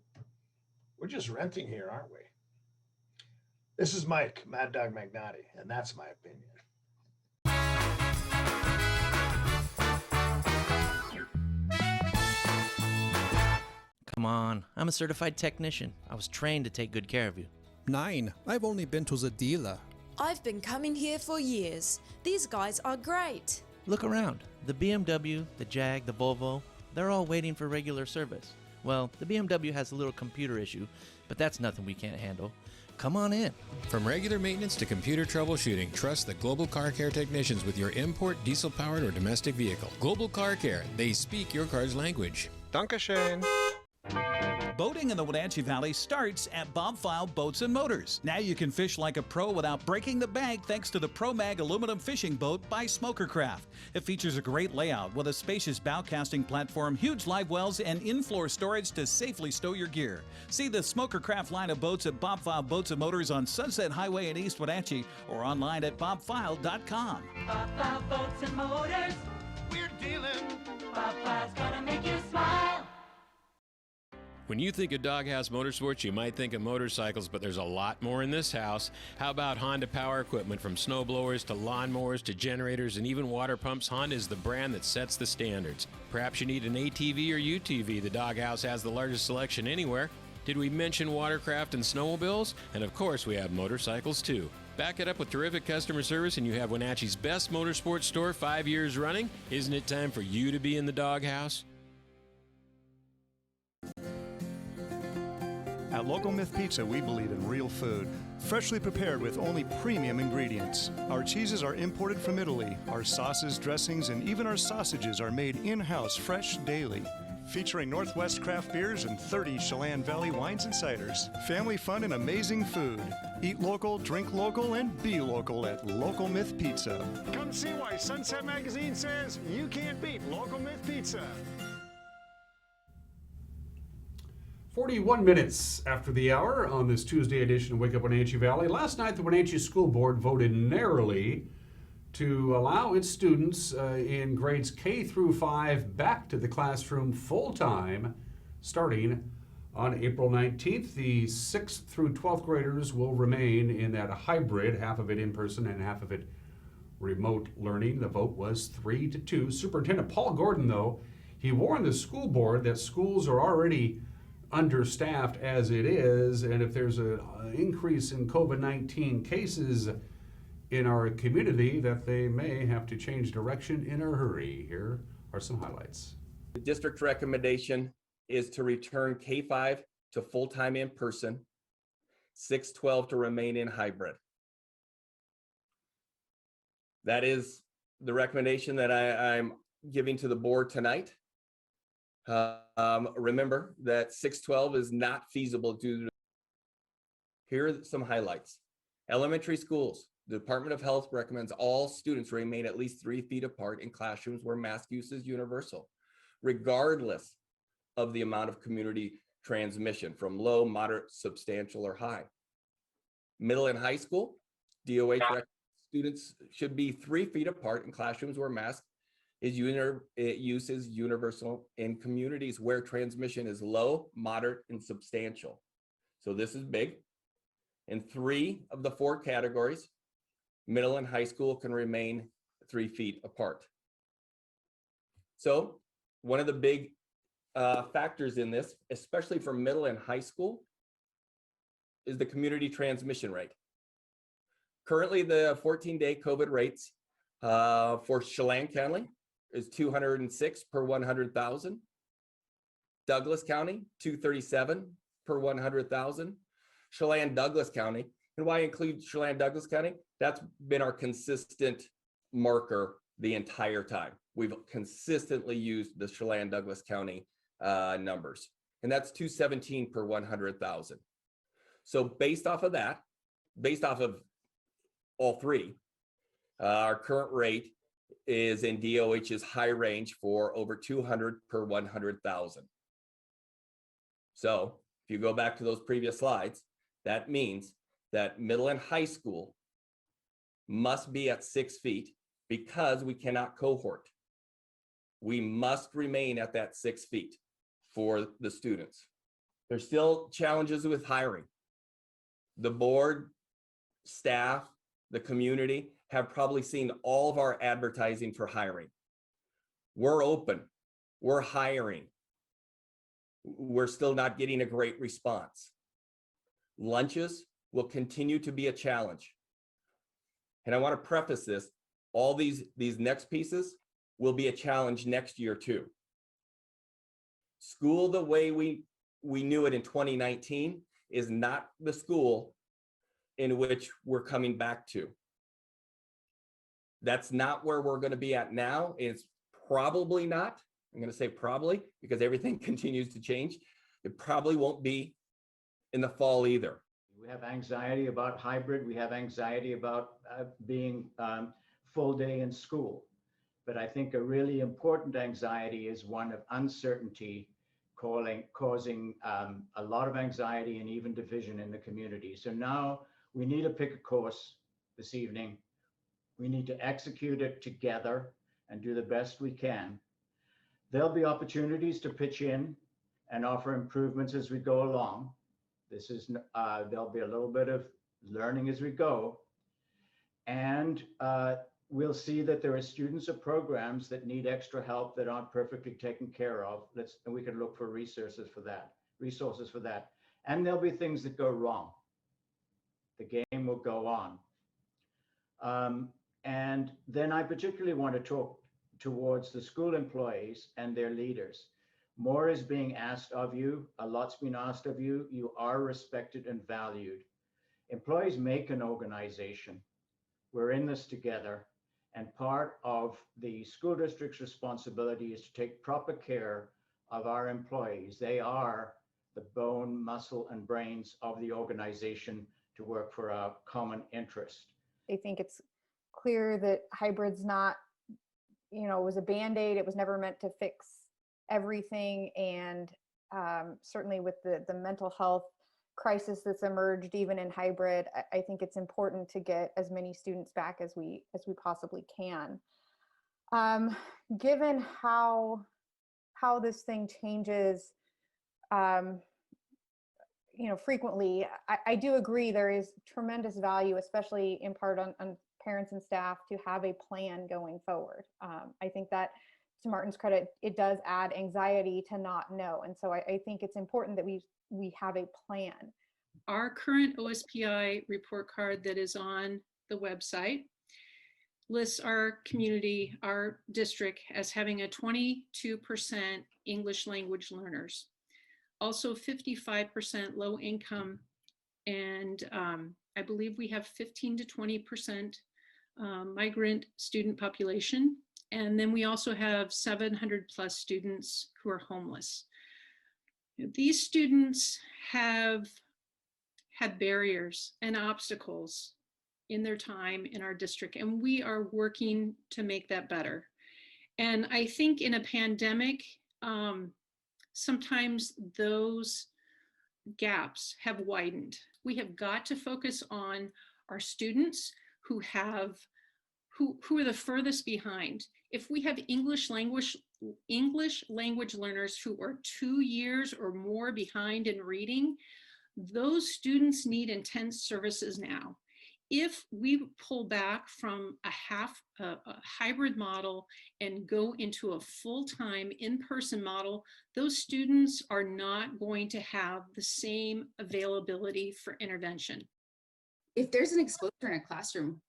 we're just renting here, aren't we? This is Mike, Mad Dog McNaughty, and that's my opinion. Come on, I'm a certified technician. I was trained to take good care of you. 9. I've only been to the dealer. I've been coming here for years. These guys are great. Look around. The BMW, the Jag, the Volvo, they're all waiting for regular service. Well, the BMW has a little computer issue, but that's nothing we can't handle. Come on in. From regular maintenance to computer troubleshooting, trust the Global Car Care technicians with your import, diesel-powered, or domestic vehicle. Global Car Care, they speak your car's language. Dankeschön. Boating in the Wenatchee Valley starts at Bob File Boats and Motors. Now you can fish like a pro without breaking the bank thanks to the ProMag aluminum fishing boat by Smokercraft. It features a great layout with a spacious bow casting platform, huge live wells, and in-floor storage to safely stow your gear. See the Smokercraft line of boats at Bob File Boats and Motors on Sunset Highway in East Wenatchee or online at bobfile.com. Bob File Boats and Motors, we're dealing. Bob File's gonna make you smile. When you think of Doghouse Motorsports, you might think of motorcycles, but there's a lot more in this house. How about Honda power equipment? From snowblowers to lawnmowers to generators and even water pumps, Honda is the brand that sets the standards. Perhaps you need an ATV or UTV. The Doghouse has the largest selection anywhere. Did we mention watercraft and snowmobiles? And of course, we have motorcycles too. Back it up with terrific customer service and you have Wenatchee's best motorsports store 5 years running. Isn't it time for you to be in the Doghouse? At Local Myth Pizza, we believe in real food, freshly prepared with only premium ingredients. Our cheeses are imported from Italy. Our sauces, dressings, and even our sausages are made in-house fresh daily. Featuring Northwest craft beers and 30 Chelan Valley wines and ciders. Family fun and amazing food. Eat local, drink local, and be local at Local Myth Pizza. Come see why Sunset Magazine says you can't beat Local Myth Pizza. 41 minutes after the hour on this Tuesday edition of Wake Up Wenatchee Valley. Last night, the Wenatchee School Board voted narrowly to allow its students in grades K through 5 back to the classroom full-time starting on April 19th. The 6th through 12th graders will remain in that hybrid, half of it in person and half of it remote learning. The vote was 3-2. Superintendent Paul Gordon, though, he warned the school board that schools are already understaffed as it is, and if there's an increase in COVID-19 cases in our community, that they may have to change direction in a hurry. Here are some highlights. The district's recommendation is to return K-5 to full-time in person, 6-12 to remain in hybrid. That is the recommendation that I'm giving to the board tonight. Remember that 6-12 is not feasible due to. Here are some highlights. Elementary schools, the Department of Health recommends all students remain at least 3 feet apart in classrooms where mask use is universal, regardless of the amount of community transmission from low, moderate, substantial, or high. Middle and high school, DOH recommends students should be 3 feet apart in classrooms where mask use is universal in communities where transmission is low, moderate, and substantial. So this is big. In 3 of the 4 categories, middle and high school can remain 3 feet apart. So one of the big factors in this, especially for middle and high school, is the community transmission rate. Currently, the 14-day COVID rates for Chelan County is 206 per 100,000. Douglas County, 237 per 100,000. Chelan Douglas County, and why I include Chelan Douglas County? That's been our consistent marker the entire time. We've consistently used the Chelan Douglas County numbers, and that's 217 per 100,000. So based off of that, based off of all 3, our current rate is in DOH's high range for over 200 per 100,000. So if you go back to those previous slides, that means that middle and high school must be at 6 feet because we cannot cohort. We must remain at that 6 feet for the students. There's still challenges with hiring. The board, staff, the community have probably seen all of our advertising for hiring. We're open, we're hiring. We're still not getting a great response. Lunches will continue to be a challenge. And I want to preface this, all these next pieces will be a challenge next year too. School the way we knew it in 2019 is not the school in which we're coming back to. That's not where we're going to be at now. It's probably not. I'm going to say probably because everything continues to change. It probably won't be in the fall either. We have anxiety about hybrid. We have anxiety about being full day in school. But I think a really important anxiety is one of uncertainty, causing a lot of anxiety and even division in the community. So now we need to pick a course this evening. We need to execute it together and do the best we can. There'll be opportunities to pitch in and offer improvements as we go along. There'll be a little bit of learning as we go. And we'll see that there are students or programs that need extra help that aren't perfectly taken care of. And we can look for resources for that. And there'll be things that go wrong. The game will go on. And then I particularly want to talk towards the school employees and their leaders. More is being asked of you. A lot's been asked of you. You are respected and valued. Employees make an organization. We're in this together. And part of the school district's responsibility is to take proper care of our employees. They are the bone, muscle, and brains of the organization to work for a common interest. I think it's clear that hybrid's not, was a Band-Aid. It was never meant to fix everything. And certainly with the mental health crisis that's emerged even in hybrid, I think it's important to get as many students back as we possibly can. Given how this thing changes frequently, I do agree there is tremendous value, especially in part on parents and staff, to have a plan going forward. I think that, to Martin's credit, it does add anxiety to not know. And so I think it's important that we have a plan. Our current OSPI report card that is on the website lists our community, our district, as having a 22% English language learners. Also 55% low income, and I believe we have 15 to 20% migrant student population. And then we also have 700 plus students who are homeless. These students have had barriers and obstacles in their time in our district, and we are working to make that better. And I think in a pandemic, sometimes those gaps have widened. We have got to focus on our students who are the furthest behind. If we have English language learners who are 2 years or more behind in reading, those students need intense services now. If we pull back from a hybrid model and go into a full-time in-person model, those students are not going to have the same availability for intervention. If there's an exposure in a classroom,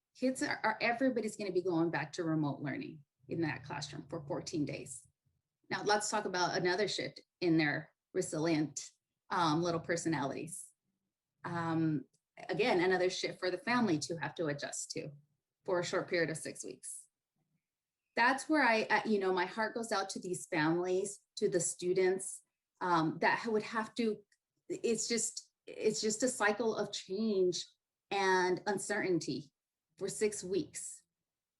everybody's going to be going back to remote learning in that classroom for 14 days. Now let's talk about another shift in their resilient little personalities. Again, another shift for the family to have to adjust to for a short period of 6 weeks. That's where my heart goes out to these families, to the students that would have to, it's just a cycle of change and uncertainty for 6 weeks,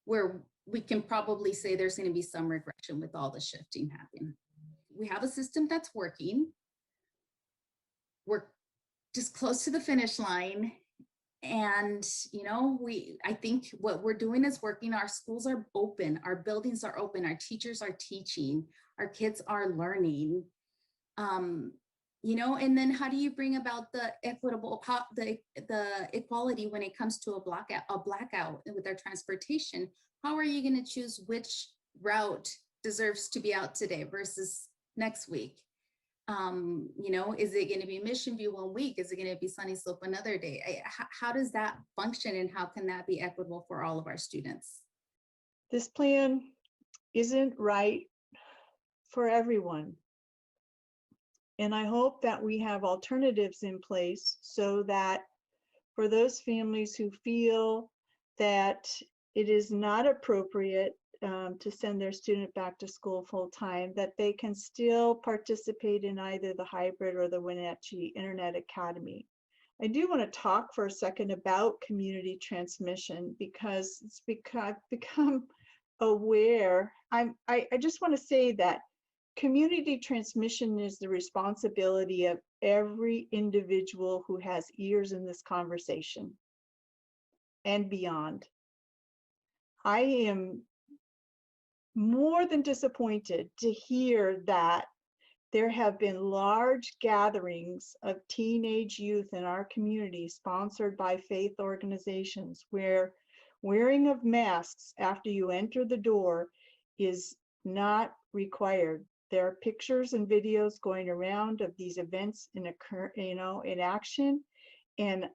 where we can probably say there's going to be some regression with all the shifting happening. We have a system that's working. We're just close to the finish line. And, I think what we're doing is working. Our schools are open, our buildings are open, our teachers are teaching, our kids are learning. And then how do you bring about the the equality when it comes to a blackout with our transportation? How are you going to choose which route deserves to be out today versus next week? Is it going to be Mission View one week? Is it going to be Sunny Slope another day? How does that function, and how can that be equitable for all of our students? This plan isn't right for everyone. And I hope that we have alternatives in place so that for those families who feel that it is not appropriate to send their student back to school full time, that they can still participate in either the hybrid or the Wenatchee Internet Academy. I do want to talk for a second about community transmission because I've become aware. I just want to say that community transmission is the responsibility of every individual who has ears in this conversation and beyond. I am more than disappointed to hear that there have been large gatherings of teenage youth in our community sponsored by faith organizations where wearing of masks after you enter the door is not required. There are pictures and videos going around of these events in action, and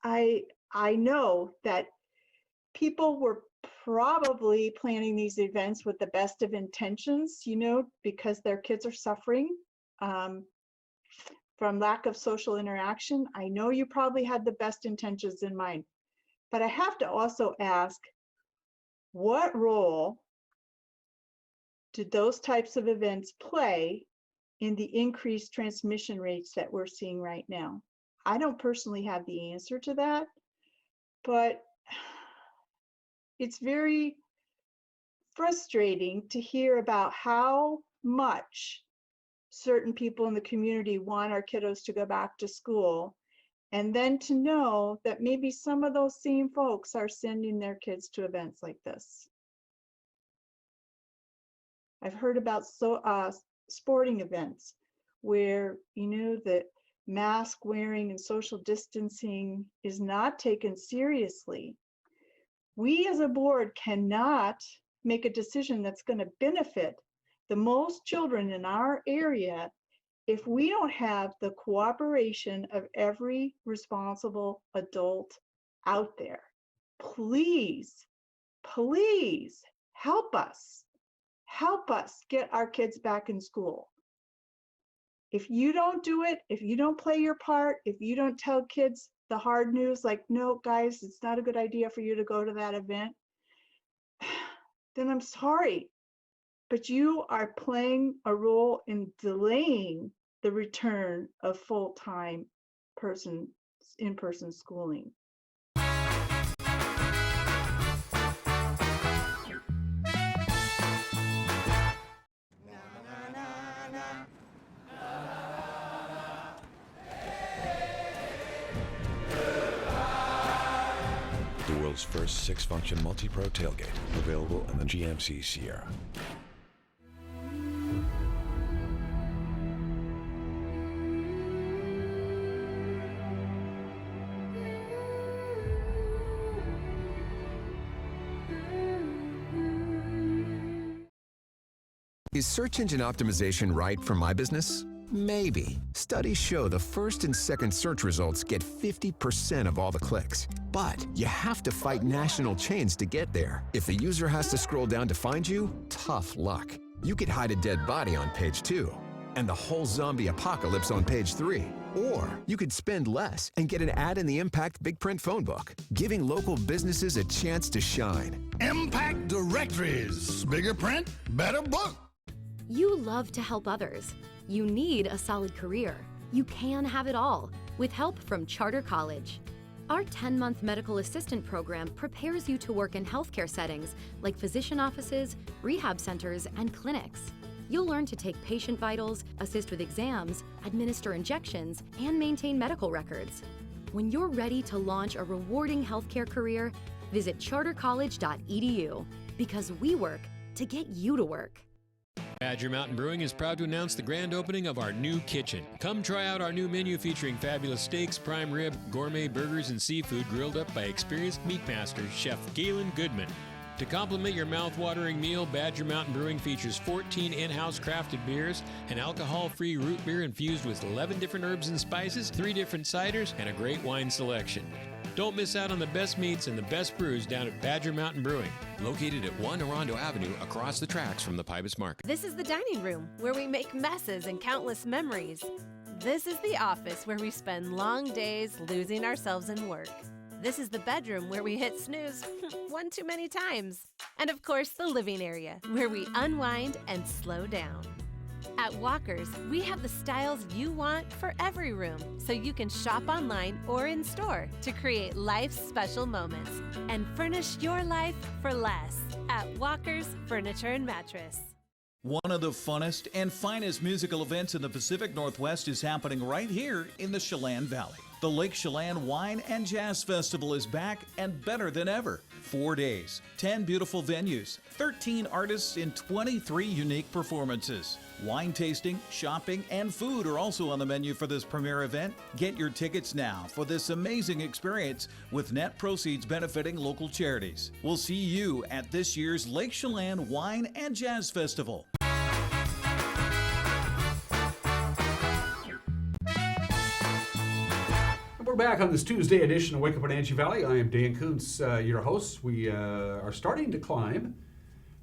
I know that people were probably planning these events with the best of intentions, because their kids are suffering from lack of social interaction. I know you probably had the best intentions in mind, but I have to also ask, what role did those types of events play in the increased transmission rates that we're seeing right now? I don't personally have the answer to that, but it's very frustrating to hear about how much certain people in the community want our kiddos to go back to school, and then to know that maybe some of those same folks are sending their kids to events like this. I've heard about sporting events where, the mask wearing and social distancing is not taken seriously. We as a board cannot make a decision that's going to benefit the most children in our area if we don't have the cooperation of every responsible adult out there. Please, please help us. Help us get our kids back in school. If you don't do it, if you don't play your part, if you don't tell kids the hard news, like, no, guys, it's not a good idea for you to go to that event, then I'm sorry, but you are playing a role in delaying the return of full-time in-person schooling. The world's first 6-function multi-pro tailgate, available in the GMC Sierra. Is search engine optimization right for my business? Maybe. Studies show the first and second search results get 50% of all the clicks. But you have to fight national chains to get there. If the user has to scroll down to find you, tough luck. You could hide a dead body on page 2 and the whole zombie apocalypse on page 3. Or you could spend less and get an ad in the Impact Big Print phone book, giving local businesses a chance to shine. Impact Directories. Bigger print, better book. You love to help others. You need a solid career. You can have it all with help from Charter College. Our 10-month medical assistant program prepares you to work in healthcare settings like physician offices, rehab centers, and clinics. You'll learn to take patient vitals, assist with exams, administer injections, and maintain medical records. When you're ready to launch a rewarding healthcare career, visit chartercollege.edu because we work to get you to work. Badger Mountain Brewing is proud to announce the grand opening of our new kitchen. Come try out our new menu featuring fabulous steaks, prime rib, gourmet burgers, and seafood grilled up by experienced meat master, Chef Galen Goodman. To complement your mouth-watering meal, Badger Mountain Brewing features 14 in-house crafted beers, an alcohol-free root beer infused with 11 different herbs and spices, 3 different ciders, and a great wine selection. Don't miss out on the best meats and the best brews down at Badger Mountain Brewing, located at 1 Orondo Avenue across the tracks from the Pybus Market. This is the dining room, where we make messes and countless memories. This is the office, where we spend long days losing ourselves in work. this is the bedroom where we hit snooze one too many times. And of course, the living area where we unwind and slow down. At Walker's, we have the styles you want for every room, so you can shop online or in store to create life's special moments and furnish your life for less at Walker's Furniture and Mattress. One of the funnest and finest musical events in the Pacific Northwest is happening right here in the Chelan Valley. The Lake Chelan Wine and Jazz Festival is back and better than ever. 4 days, 10 beautiful venues, 13 artists in 23 unique performances. Wine tasting, shopping, and food are also on the menu for this premier event. Get your tickets now for this amazing experience with net proceeds benefiting local charities. We'll see you at this year's Lake Chelan Wine and Jazz Festival. We're back on this Tuesday edition of Wake Up Wenatchee Valley. I am Dan Kuntz, your host. We are starting to climb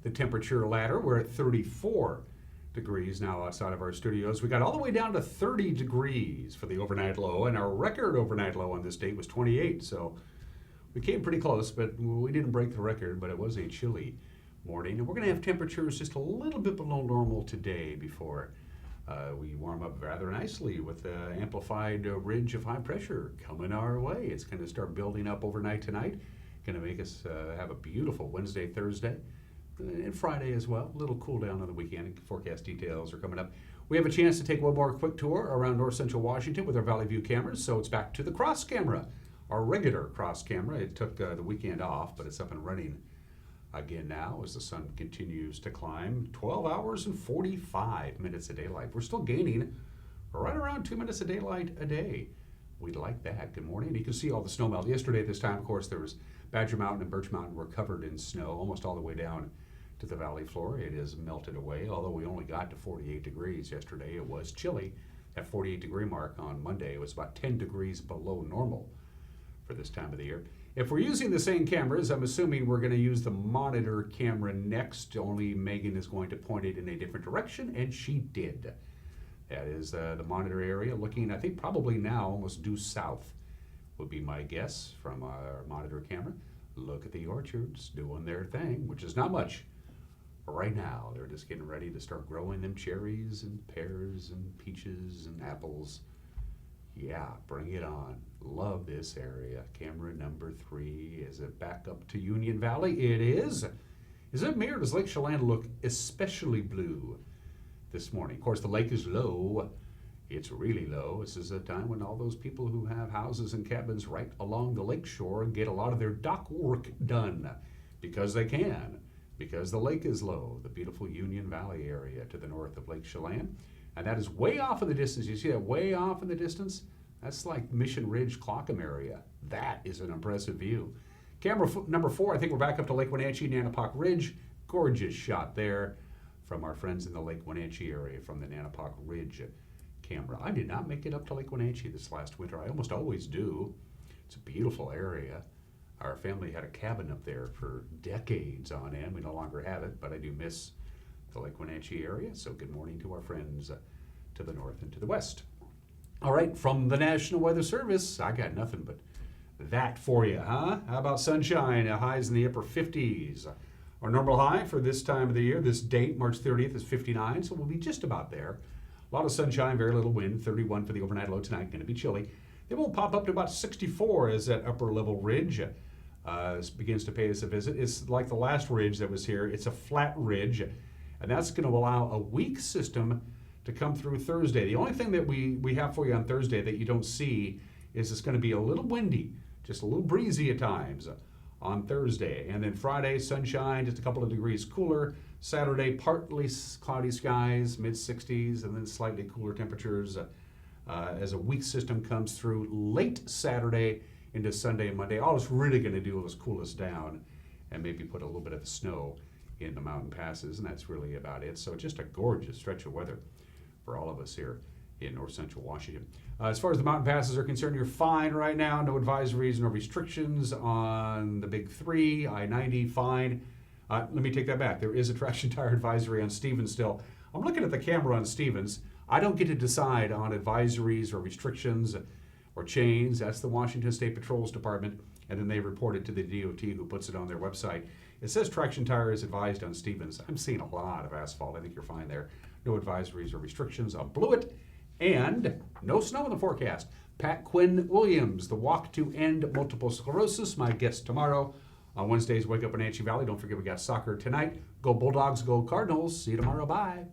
the temperature ladder. We're at 34 degrees now outside of our studios. We got all the way down to 30 degrees for the overnight low, and our record overnight low on this date was 28. So we came pretty close, but we didn't break the record, but it was a chilly morning. And we're going to have temperatures just a little bit below normal today before we warm up rather nicely with the amplified ridge of high pressure coming our way. It's going to start building up overnight tonight. Going to make us have a beautiful Wednesday, Thursday, and Friday as well. A little cool down on the weekend. Forecast details are coming up. We have a chance to take one more quick tour around north central Washington with our Valley View cameras. So it's back to the cross camera, our regular cross camera. It took the weekend off, but it's up and running again now as the sun continues to climb. 12 hours and 45 minutes of daylight. We're still gaining right around 2 minutes of daylight a day. We'd like that. Good morning. You can see all the snow melt. Yesterday at this time, of course, there was Badger Mountain and Birch Mountain were covered in snow almost all the way down to the valley floor. It has melted away, although we only got to 48 degrees yesterday. It was chilly. That 48 degree mark on Monday, it was about 10 degrees below normal for this time of the year. If we're using the same cameras, I'm assuming we're going to use the monitor camera next, only Megan is going to point it in a different direction, and she did. That is the monitor area looking, I think probably now almost due south would be my guess from our monitor camera. Look at the orchards doing their thing, which is not much right now. They're just getting ready to start growing them cherries and pears and peaches and apples. Yeah, bring it on. Love this area. Camera number 3. Is it back up to Union Valley? It is. Is it me or does Lake Chelan look especially blue this morning? Of course, the lake is low. It's really low. This is a time when all those people who have houses and cabins right along the lake shore get a lot of their dock work done because they can, because the lake is low. The beautiful Union Valley area to the north of Lake Chelan. And that is way off in the distance. You see that way off in the distance? That's like Mission Ridge, Clockham area. That is an impressive view. Camera number 4, I think we're back up to Lake Wenatchee, Nanapoc Ridge. Gorgeous shot there from our friends in the Lake Wenatchee area from the Nanapoc Ridge camera. I did not make it up to Lake Wenatchee this last winter. I almost always do. It's a beautiful area. Our family had a cabin up there for decades on end. We no longer have it, but I do miss the Lake Wenatchee area. So good morning to our friends to the north and to the west. All right, from the National Weather Service, I got nothing but that for you, huh? How about sunshine? Highs in the upper 50s. Our normal high for this time of the year, this date, March 30th, is 59, so we'll be just about there. A lot of sunshine, very little wind. 31 for the overnight low tonight, going to be chilly. They will pop up to about 64 as that upper level ridge begins to pay us a visit. It's like the last ridge that was here. It's a flat ridge, and that's going to allow a weak system to come through Thursday. The only thing that we have for you on Thursday that you don't see is it's going to be a little windy, just a little breezy at times on Thursday. And then Friday, sunshine, just a couple of degrees cooler. Saturday, partly cloudy skies, mid-60s, and then slightly cooler temperatures as a weak system comes through late Saturday into Sunday and Monday. All it's really going to do is cool us down and maybe put a little bit of snow in the mountain passes, and that's really about it. So just a gorgeous stretch of weather for all of us here in north central Washington. As far as the mountain passes are concerned, you're fine right now. No advisories, no restrictions on the big 3. I-90, fine. Let me take that back. There is a traction tire advisory on Stevens still. I'm looking at the camera on Stevens. I don't get to decide on advisories or restrictions or chains. That's the Washington State Patrol's Department. and then they report it to the DOT, who puts it on their website. It says traction tire is advised on Stevens. I'm seeing a lot of asphalt. I think you're fine there. No advisories or restrictions on Blewett, and no snow in the forecast. Pat Quinn Williams, the Walk to End Multiple Sclerosis, my guest tomorrow. On Wednesdays, Wake Up Wenatchee Valley. Don't forget we got soccer tonight. Go Bulldogs, go Cardinals. See you tomorrow. Bye.